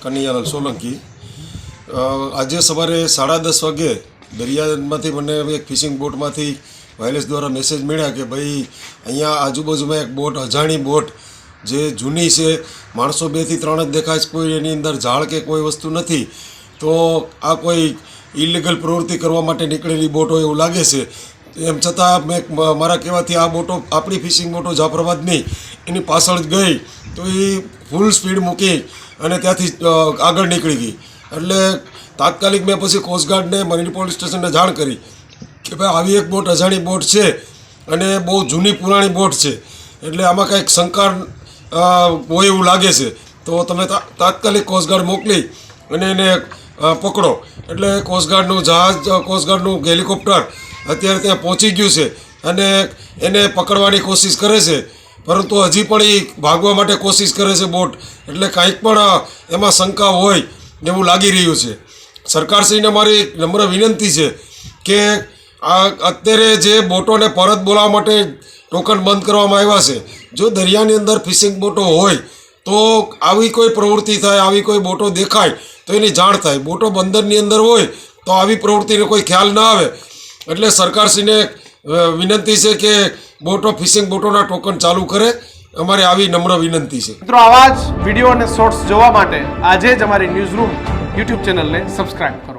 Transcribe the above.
કનૈયાલાલ સોલંકી આજે સવારે 10:30 વાગે દરિયામાંથી મને એક ફિશિંગ બોટમાંથી વાયરલેસ દ્વારા મેસેજ મળ્યા કે ભાઈ અહીંયા આજુબાજુમાં એક બોટ અજાણી બોટ જે જૂની છે, માણસો 2 થી 3 જ દેખાય છે, કોઈ એની અંદર ઝાડ કે કોઈ વસ્તુ નથી, તો આ કોઈ ઇલીગલ પ્રવૃત્તિ કરવા માટે નીકળેલી બોટ હોય એવું લાગે છે. એમ છતાં મેં મારા કહેવાથી આ બોટો આપણી ફિશિંગ બોટો જાફરાબાદની એની પાછળ જ ગઈ, તો એ ફૂલ સ્પીડ મૂકી અને ત્યાંથી આગળ નીકળી ગઈ. એટલે તાત્કાલિક મેં પછી કોસ્ટગાર્ડને મરીન પોલીસ સ્ટેશનને જાણ કરી કે ભાઈ આવી એક બોટ અજાણી બોટ છે અને બહુ જૂની પુરાણી બોટ છે, એટલે આમાં કંઈક શંકા હોય એવું લાગે છે, તો તમે તાત્કાલિક કોસ્ટગાર્ડ મોકલી અને એને પકડો. એટલે કોસ્ટગાર્ડનું જહાજ, કોસ્ટગાર્ડનું હેલિકોપ્ટર અત્યારે ત્યાં પહોંચી ગયું છે અને એને પકડવાની કોશિશ કરે છે, પરંતુ હજી પણ એ ભાગવા માટે કોશિશ કરે છે બોટ. એટલે કાંઈક પણ એમાં શંકા હોય એવું લાગી રહ્યું છે. સરકારશ્રીને મારી નમ્ર વિનંતી છે કે આ અત્યારે જે બોટોને પરત બોલાવવા માટે ટોકન બંધ કરવામાં આવ્યા છે, જો દરિયાની અંદર ફિશિંગ બોટો હોય તો આવી કોઈ પ્રવૃત્તિ થાય, આવી કોઈ બોટો દેખાય તો એની જાણ થાય. બોટો બંદરની અંદર હોય તો આવી પ્રવૃત્તિનો કોઈ ખ્યાલ ના આવે. એટલે સરકારશ્રીને વિનંતી છે કે બોટો ફિશિંગ બોટોના ટોકન ચાલુ કરે, અમારી આવી નમ્ર વિનંતી છે. મિત્રો, આવા જ વિડીયો અને શોર્ટ્સ જોવા માટે આજે જ અમારી ન્યૂઝ રૂમ યુટ્યુબ ચેનલને સબસ્ક્રાઇબ કરો.